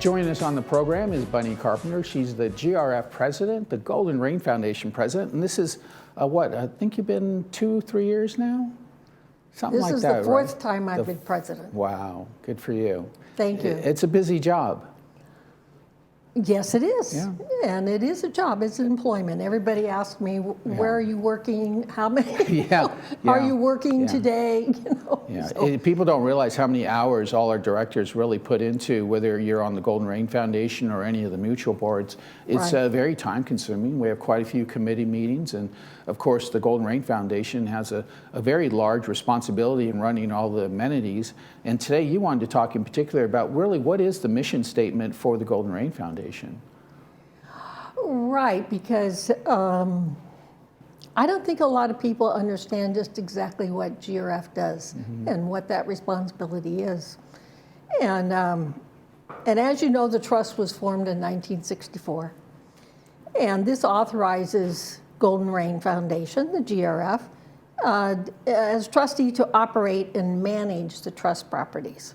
Joining us on the program is Bunny Carpenter. She's the GRF president, the Golden Rain Foundation president, and this is what, I think you've been 2-3 years now? Something like that, This is the fourth right? time I've been president. Wow, good for you. Thank you. It's a busy job. Yes, it is. Yeah. And it is a job. It's an employment. Everybody asks me, where are you working? How many? Are you working today? You know. Yeah. So, People don't realize how many hours all our directors really put into, whether you're on the Golden Rain Foundation or any of the mutual boards. It's very time consuming. We have quite a few committee meetings, and of course the Golden Rain Foundation has a very large responsibility in running all the amenities. And today you wanted to talk in particular about really what is the mission statement for the Golden Rain Foundation? right, because I don't think a lot of people understand just exactly what GRF does and what that responsibility is. And as you know, the trust was formed in 1964. And this authorizes Golden Rain Foundation, the GRF, as trustee to operate and manage the trust properties.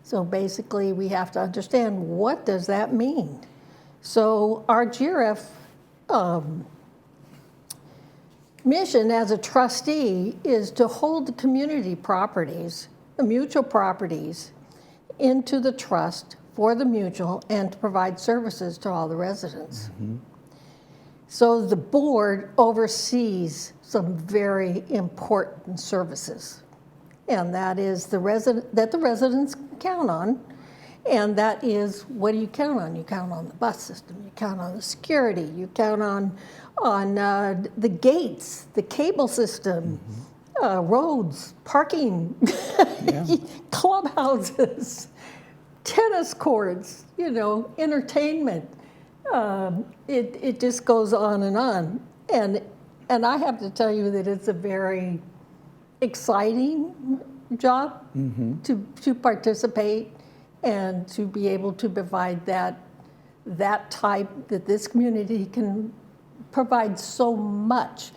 So basically, we have to understand, what does that mean? So our GRF mission as a trustee is to hold the community properties, the mutual properties, into the trust for the mutual and to provide services to all the residents. So the board oversees some very important services, and that is that the residents can count on. And that is, what do you count on? You count on the bus system, you count on the security, you count on the gates, the cable system, roads, parking, clubhouses, tennis courts, you know, entertainment. It just goes on. And I have to tell you that it's a very exciting job to participate and to be able to provide that type, that this community can provide so much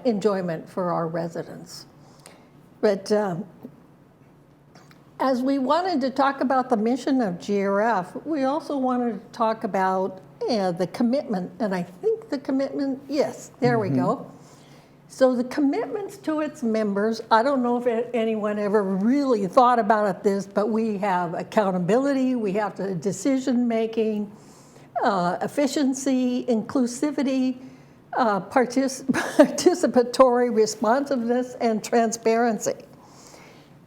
enjoyment for our residents. But as we wanted to talk about the mission of GRF, we also wanted to talk about the commitment, and I think the commitment, yes, there we go. So the commitments to its members, I don't know if anyone ever really thought about this, but we have accountability, we have the decision-making, efficiency, inclusivity, participatory responsiveness, and transparency.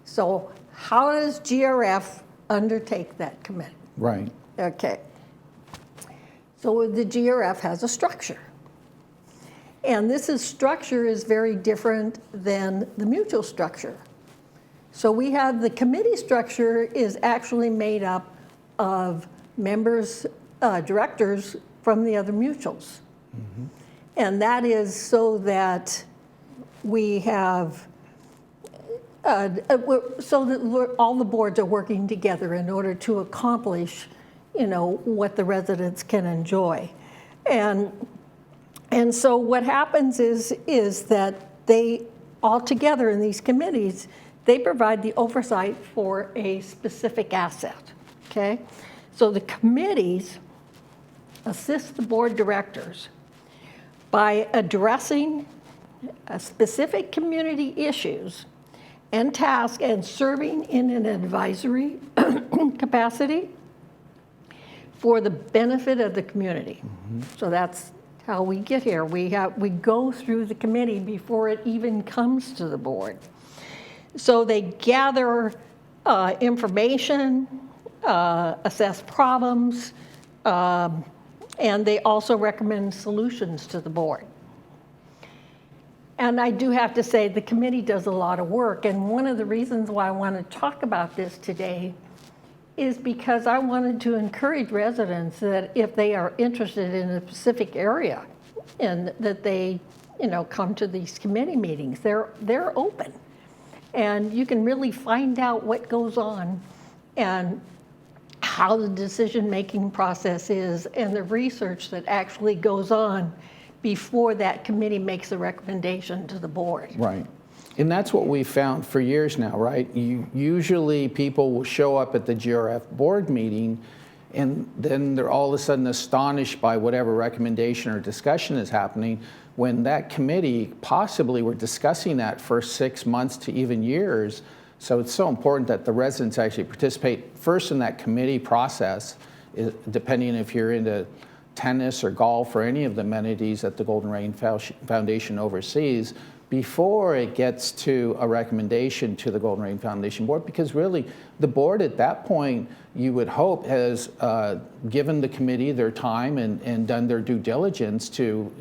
So how does GRF undertake that commitment? Right. Okay. So the GRF has a structure. And this structure is very different than the mutual structure. So we have the committee structure is actually made up of members, directors from the other mutuals. And that is so that we have, so that all the boards are working together in order to accomplish, you know, what the residents can enjoy. And so what happens is that they, all together in these committees, they provide the oversight for a specific asset, okay? So the committees assist the board directors by addressing specific community issues and tasks and serving in an advisory capacity for the benefit of the community. So that's how we get here. We go through the committee before it even comes to the board. So they gather information, assess problems, and they also recommend solutions to the board. And I do have to say the committee does a lot of work, and one of the reasons why I want to talk about this today is because I wanted to encourage residents that if they are interested in a specific area and that they, you know, come to these committee meetings, they're open. And you can really find out what goes on and how the decision-making process is and the research that actually goes on before that committee makes a recommendation to the board. Right. And that's what we found for years now, right? Usually people will show up at the GRF board meeting and then they're all of a sudden astonished by whatever recommendation or discussion is happening when that committee possibly were discussing that for 6 months to even years. So it's so important that the residents actually participate first in that committee process, depending if you're into tennis or golf or any of the amenities that the Golden Rain Foundation oversees, before it gets to a recommendation to the Golden Rain Foundation Board, because really the board at that point, you would hope, has given the committee their time and done their due diligence to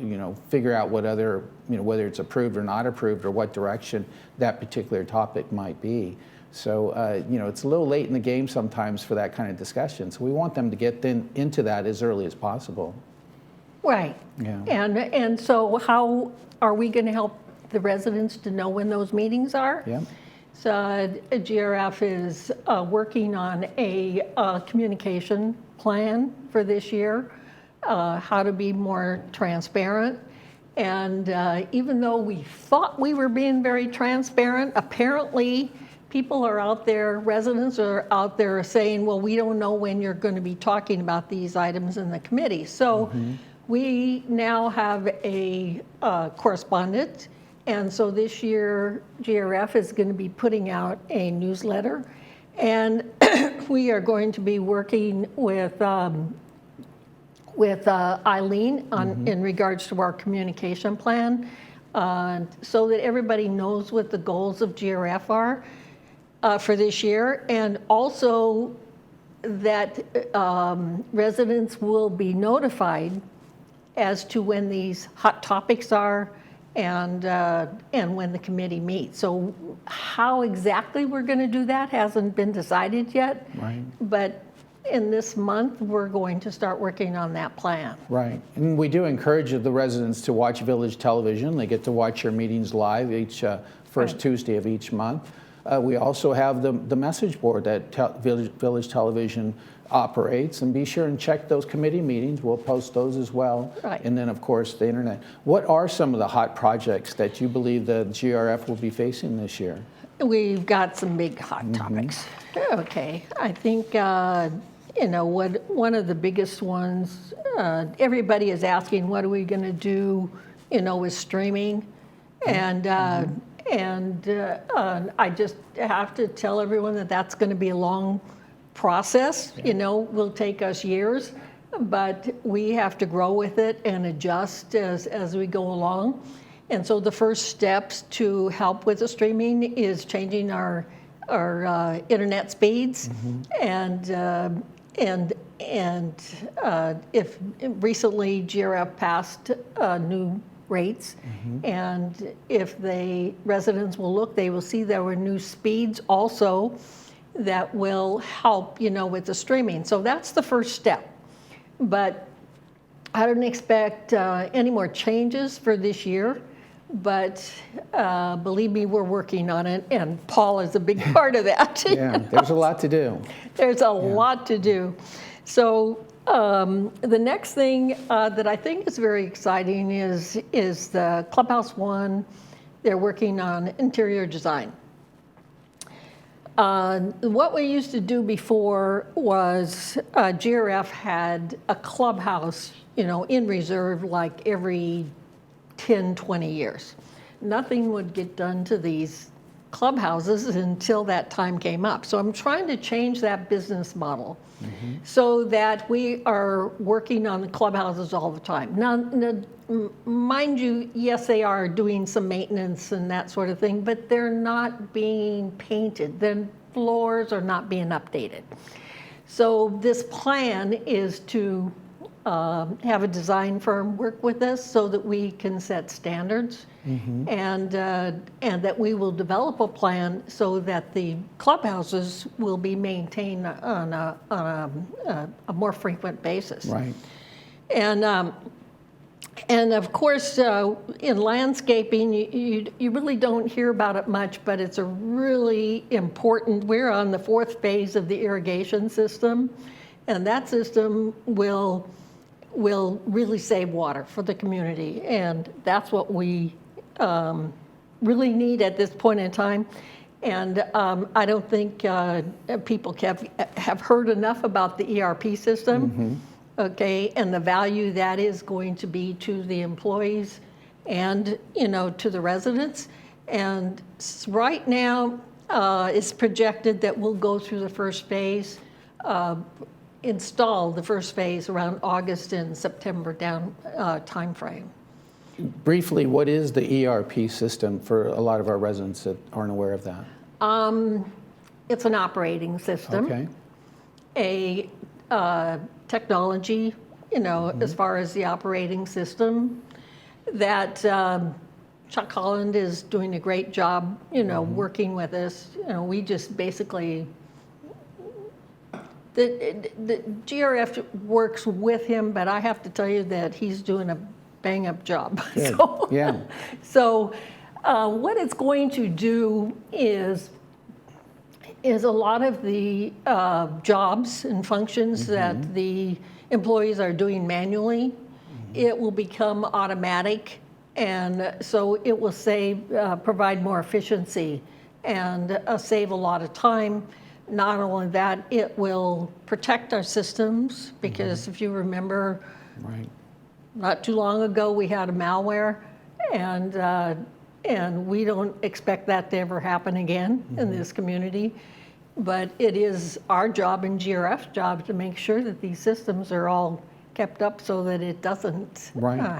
figure out what other, whether it's approved or not approved or what direction that particular topic might be. So, it's a little late in the game sometimes for that kind of discussion. So we want them to get into that as early as possible. Right. Yeah. And so how are we going to help the residents to know when those meetings are? Yeah. So GRF is working on a communication plan for this year, how to be more transparent. And even though we thought we were being very transparent, apparently people are out there, residents are out there saying, well, we don't know when you're going to be talking about these items in the committee. So we now have a correspondent. And so this year, GRF is going to be putting out a newsletter. And we are going to be working with Eileen in regards to our communication plan, so that everybody knows what the goals of GRF are for this year, and also that residents will be notified as to when these hot topics are and when the committee meets. So how exactly we're going to do that hasn't been decided yet. Right. But in this month, we're going to start working on that plan. Right. And we do encourage the residents to watch Village Television. They get to watch your meetings live each first Tuesday of each month. We also have the message board that Village Television operates, and be sure and check those committee meetings. We'll post those as well. Right. And then, of course, the internet. What are some of the hot projects that you believe the GRF will be facing this year? We've got some big hot topics. Okay, I think one of the biggest ones, everybody is asking, what are we going to do, with streaming, and I just have to tell everyone that that's going to be a long process. Will take us years, but we have to grow with it and adjust as we go along. And so the first steps to help with the streaming is changing our internet speeds, and if recently GRF passed new rates, and if residents will look, they will see there were new speeds also that will help, with the streaming. So that's the first step. But I don't expect any more changes for this year. But believe me, we're working on it, and Paul is a big part of that. Yeah, there's a lot to do. There's a lot to do. So the next thing that I think is very exciting is the Clubhouse One. They're working on interior design. What we used to do before was GRF had a clubhouse, in reserve like every 10, 20 years. Nothing would get done to these clubhouses until that time came up. So I'm trying to change that business model so that we are working on the clubhouses all the time. Now, mind you, yes, they are doing some maintenance and that sort of thing, but they're not being painted. The floors are not being updated. So this plan is to have a design firm work with us so that we can set standards, and that we will develop a plan so that the clubhouses will be maintained on a more frequent basis. Right. And of course, in landscaping, you really don't hear about it much, but it's a really important. We're on the 4th phase of the irrigation system, and that system will really save water for the community, and that's what we really need at this point in time. And I don't think people have heard enough about the ERP system, okay, and the value that is going to be to the employees and, to the residents. And right now, it's projected that we'll go through the first phase, install the first phase around August and September timeframe. Briefly, what is the ERP system for a lot of our residents that aren't aware of that? It's an operating system, Okay. a technology, as far as the operating system, that Chuck Holland is doing a great job, working with us. We just basically, the GRF works with him, but I have to tell you that he's doing a bang-up job. Good. So, Yeah. So what it's going to do is a lot of the jobs and functions that the employees are doing manually, it will become automatic, and so it will provide more efficiency and save a lot of time. Not only that, it will protect our systems, because if you remember, Right. not too long ago, we had a malware, and we don't expect that to ever happen again in this community. But it is our job and GRF's job to make sure that these systems are all kept up so that it doesn't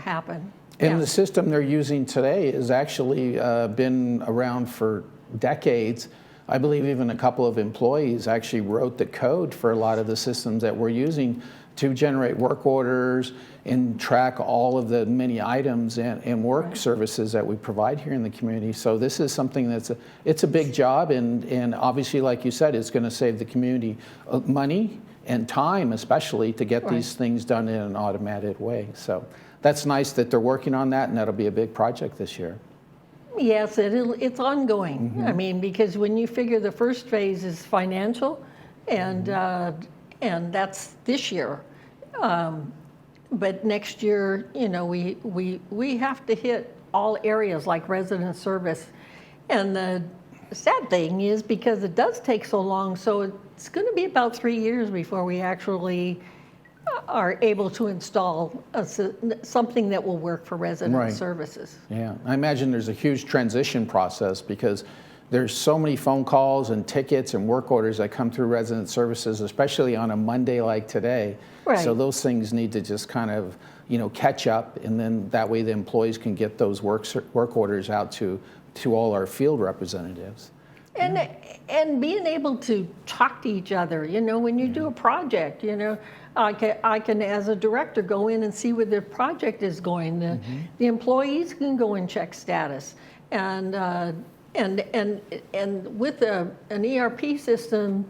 happen. And the system they're using today has actually been around for decades. I believe even a couple of employees actually wrote the code for a lot of the systems that we're using to generate work orders and track all of the many items and work services that we provide here in the community. So this is something it's a big job, and obviously, like you said, it's going to save the community money and time, especially to get these things done in an automated way. So that's nice that they're working on that, and that'll be a big project this year. Yes, it's ongoing. I mean, because when you figure the first phase is financial, and that's this year. But next year, we have to hit all areas like resident service. And the sad thing is, because it does take so long, so it's going to be about 3 years before we actually are able to install something that will work for resident services. Yeah, I imagine there's a huge transition process, because there's so many phone calls and tickets and work orders that come through resident services, especially on a Monday like today. Right. So those things need to just kind of, catch up, and then that way the employees can get those work orders out to all our field representatives. And being able to talk to each other, when you do a project, I can, as a director, go in and see where the project is going. The employees can go and check status, and with an ERP system,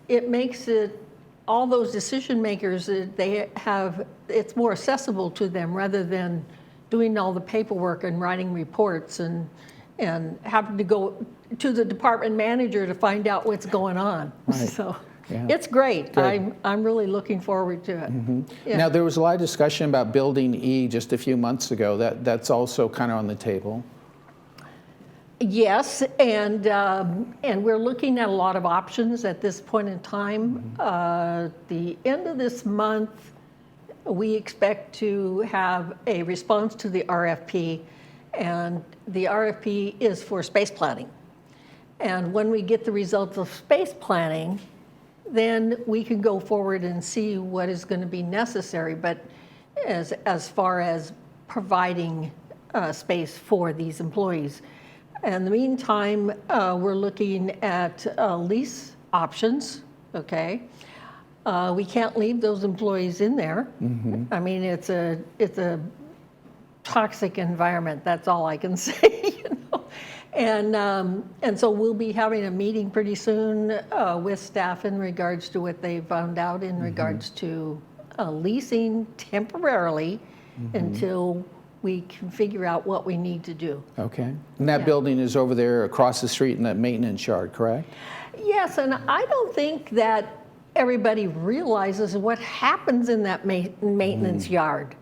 it makes it, all those decision makers, it's more accessible to them, rather than doing all the paperwork and writing reports and having to go to the department manager to find out what's going on. Right. So Yeah. it's great. Good. I'm really looking forward to it. Yeah. Now, there was a lot of discussion about Building E just a few months ago. That's also kind of on the table. Yes, and we're looking at a lot of options at this point in time. The end of this month, we expect to have a response to the RFP, and the RFP is for space planning. And when we get the results of space planning, then we can go forward and see what is going to be necessary. But as far as providing space for these employees. In the meantime, we're looking at lease options, okay? We can't leave those employees in there. I mean, it's a toxic environment, that's all I can say, And so we'll be having a meeting pretty soon with staff in regards to what they found out in regards to leasing temporarily until we can figure out what we need to do. Okay. And that building is over there across the street in that maintenance yard, correct? Yes, and I don't think that everybody realizes what happens in that maintenance yard.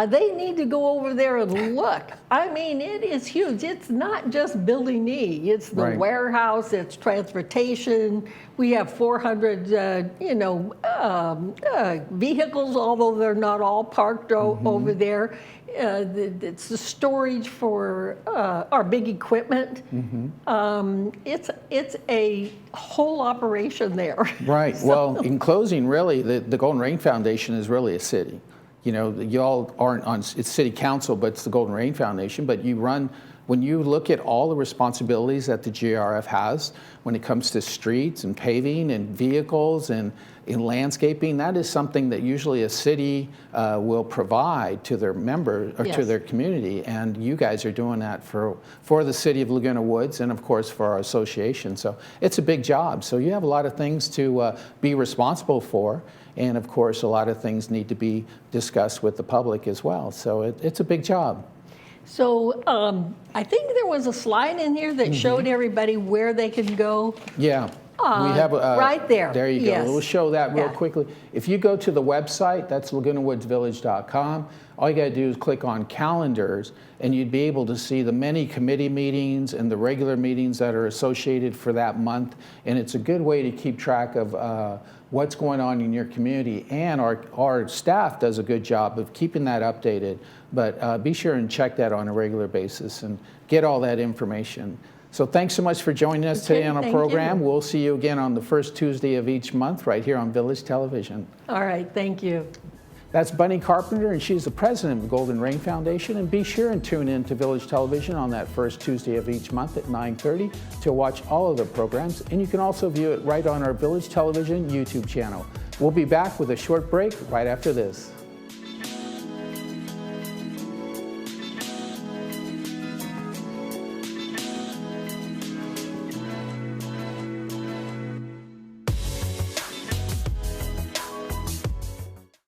They need to go over there and look. I mean, it is huge. It's not just Building E. It's the Right. warehouse, it's transportation. We have 400, vehicles, although they're not all parked over there. It's the storage for our big equipment. It's a whole operation there. Right. Well, in closing, really, the Golden Rain Foundation is really a city. You know, you all aren't on, it's City Council, but it's the Golden Rain Foundation. But you run, when you look at all the responsibilities that the GRF has when it comes to streets and paving and vehicles and in landscaping, that is something that usually a city will provide to their members or to Yes. their community. And you guys are doing that for the city of Laguna Woods and, of course, for our association. So it's a big job. So you have a lot of things to be responsible for. And, of course, a lot of things need to be discussed with the public as well. So it's a big job. So I think there was a slide in here that showed everybody where they can go. Yeah. We have right there. There you go. Yes. We'll show that real Yeah. quickly. If you go to the website, that's lagunawoodsvillage.com, all you got to do is click on calendars, and you'd be able to see the many committee meetings and the regular meetings that are associated for that month. And it's a good way to keep track of what's going on in your community. And our staff does a good job of keeping that updated. But be sure and check that on a regular basis and get all that information. So thanks so much for joining us today on our thank program. you. We'll see you again on the first Tuesday of each month right here on Village Television. All right, thank you. That's Bunny Carpenter, and she's the president of the Golden Rain Foundation. And be sure and tune in to Village Television on that first Tuesday of each month at 9:30 to watch all of the programs. And you can also view it right on our Village Television YouTube channel. We'll be back with a short break right after this.